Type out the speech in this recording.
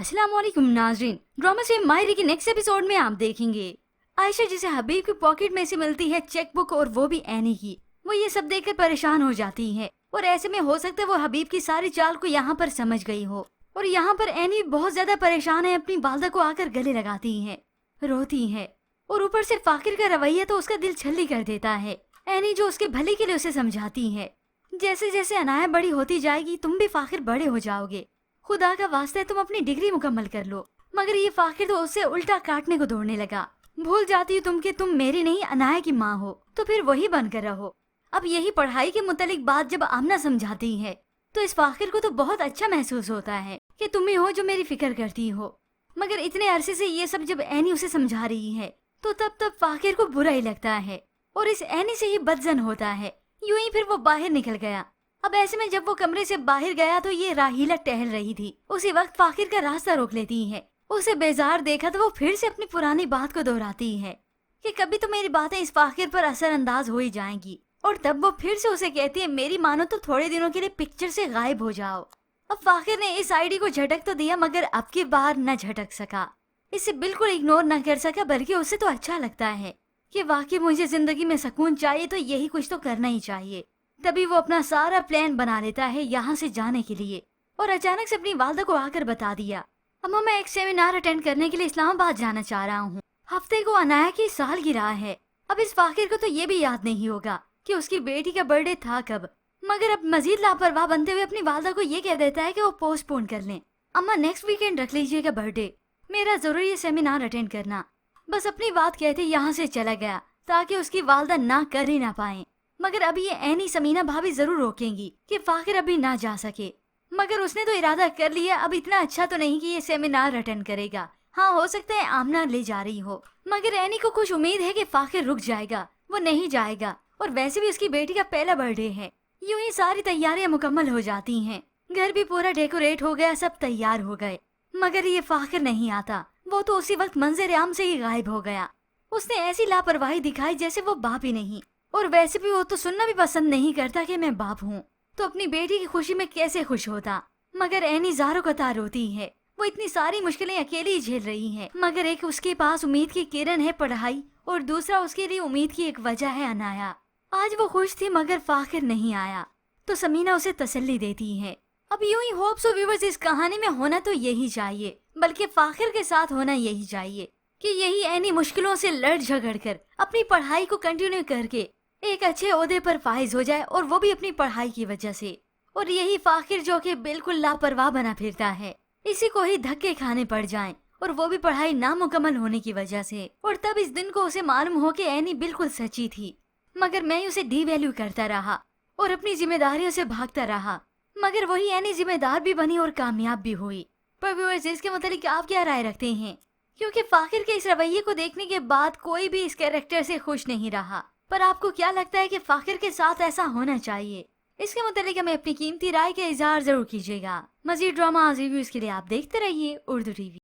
अस्सलाम वालेकुम नाजरीन। ड्रामा से माहिर के नेक्स्ट एपिसोड में आप देखेंगे आयशा जिसे हबीब की पॉकेट में से मिलती है चेकबुक और वो भी एनी की। वो ये सब देखकर परेशान हो जाती है और ऐसे में हो सकता है वो हबीब की सारी चाल को यहाँ पर समझ गई हो। और यहाँ पर एनी बहुत ज्यादा परेशान है, अपनी वालदा को आकर गले लगाती है, रोती है और ऊपर से फाकिर का रवैया तो उसका दिल छल्ली कर देता है। एनी जो उसके भले के लिए उसे समझाती है, जैसे जैसे अनाया बड़ी होती जाएगी तुम भी फाकिर बड़े हो जाओगे, खुदा का वास्ता है तुम अपनी डिग्री मुकम्मल कर लो। मगर ये फाकिर तो उससे उल्टा काटने को दौड़ने लगा। भूल जाती हूँ तुम कि तुम मेरी नहीं अनाया की माँ हो, तो फिर वही बनकर रहो। अब यही पढ़ाई के मुतालिक बात जब आमना समझाती है तो इस फाकिर को तो बहुत अच्छा महसूस होता है कि तुम ही हो जो मेरी फिक्र करती हो। मगर इतने अरसे से ये सब जब एनी उसे समझा रही है तो तब फाकिर को बुरा ही लगता है और इस एनी से ही बदजन होता है। यूं ही फिर वो बाहर निकल गया। अब ऐसे में जब वो कमरे से बाहर गया तो ये राहीला टहल रही थी। उसी वक्त फाकिर का रास्ता रोक लेती है। उसे बेजार देखा तो वो फिर से अपनी पुरानी बात को दोहराती है कि कभी तो मेरी बातें इस फाकिर पर असरअंदाज हो ही जाएंगी। और तब वो फिर से उसे कहती है मेरी मानो तो थोड़े दिनों के लिए पिक्चर से गायब हो जाओ। अब फाकिर ने इस आईडी को झटक तो दिया मगर अब की बार न झटक सका, इसे बिल्कुल इग्नोर न कर सका, बल्कि उसे तो अच्छा लगता है कि वाकई मुझे जिंदगी में सुकून चाहिए तो यही कुछ तो करना ही चाहिए। तभी वो अपना सारा प्लान बना लेता है यहाँ से जाने के लिए और अचानक से अपनी वालदा को आकर बता दिया अम्मा मैं एक सेमिनार अटेंड करने के लिए इस्लामाबाद जाना चाह रहा हूँ। हफ्ते को अनाया की सालगिरह है। अब इस फाकिर को तो ये भी याद नहीं होगा कि उसकी बेटी का बर्थडे था कब, मगर अब मजीद लापरवाह बनते हुए अपनी वालदा को ये कह देता है कि वो पोस्टपोन कर लें। अम्मा नेक्स्ट वीकेंड रख लीजिएगा बर्थडे, मेरा जरूरी है सेमिनार अटेंड करना। बस अपनी बात कहते यहाँ से चला गया ताकि उसकी वालदा ना कर ही ना पाए। मगर अभी ये एनी समीना भाभी जरूर रोकेंगी कि फाकिर अभी ना जा सके। मगर उसने तो इरादा कर लिया, अब इतना अच्छा तो नहीं कि ये सेमिनार अटेंड करेगा। हाँ हो सकता है आमना ले जा रही हो, मगर एनी को कुछ उम्मीद है कि फाकिर रुक जाएगा, वो नहीं जाएगा। और वैसे भी उसकी बेटी का पहला बर्थडे है। यूं ही सारी तैयारियां मुकम्मल हो जाती हैं। घर भी पूरा डेकोरेट हो गया, सब तैयार हो गए, मगर ये फाकिर नहीं आता। वो तो उसी वक्त मंजर आम से ही गायब हो गया। उसने ऐसी लापरवाही दिखाई जैसे वो बाप ही नहीं। और वैसे भी वो तो सुनना भी पसंद नहीं करता कि मैं बाप हूँ, तो अपनी बेटी की खुशी में कैसे खुश होता। मगर एनी ज़ारो कतार रोती है। वो इतनी सारी मुश्किलें अकेली ही झेल रही है, मगर एक उसके पास उम्मीद की किरण है पढ़ाई, और दूसरा उसके लिए उम्मीद की एक वजह है अनाया। आज वो खुश थी मगर फाकिर नहीं आया तो समीना उसे तसल्ली देती है। अब यूं ही होप्स और व्यूअर्स इस कहानी में होना तो यही चाहिए, बल्कि फाकिर के साथ होना यही चाहिए कि यही एनी मुश्किलों से लड़ झगड़ कर अपनी पढ़ाई को कंटिन्यू करके एक अच्छे ओहदे पर फाइज हो जाए, और वो भी अपनी पढ़ाई की वजह से। और यही फाकिर जो कि बिल्कुल लापरवाह बना फिरता है, इसी को ही धक्के खाने पड़ जाएं, और वो भी पढ़ाई नामुकम्मल होने की वजह से। और तब इस दिन को उसे मालूम हो कि एनी बिल्कुल सच्ची थी, मगर मैं उसे डीवैल्यू करता रहा और अपनी जिम्मेदारियों से भागता रहा। मगर वही एनी जिम्मेदार भी बनी और कामयाब भी हुई। पर व्यूअर्स इसके मुतालिक आप क्या राय रखते हैं? क्योंकि फाकिर के इस रवैये को देखने के बाद कोई भी इस कैरेक्टर से खुश नहीं रहा। पर आपको क्या लगता है कि फाकिर के साथ ऐसा होना चाहिए? इसके मुतालिक हमें अपनी कीमती राय का इजहार जरूर कीजिएगा। मजीद ड्रामा रिव्यूज के लिए आप देखते रहिए उर्दू टीवी।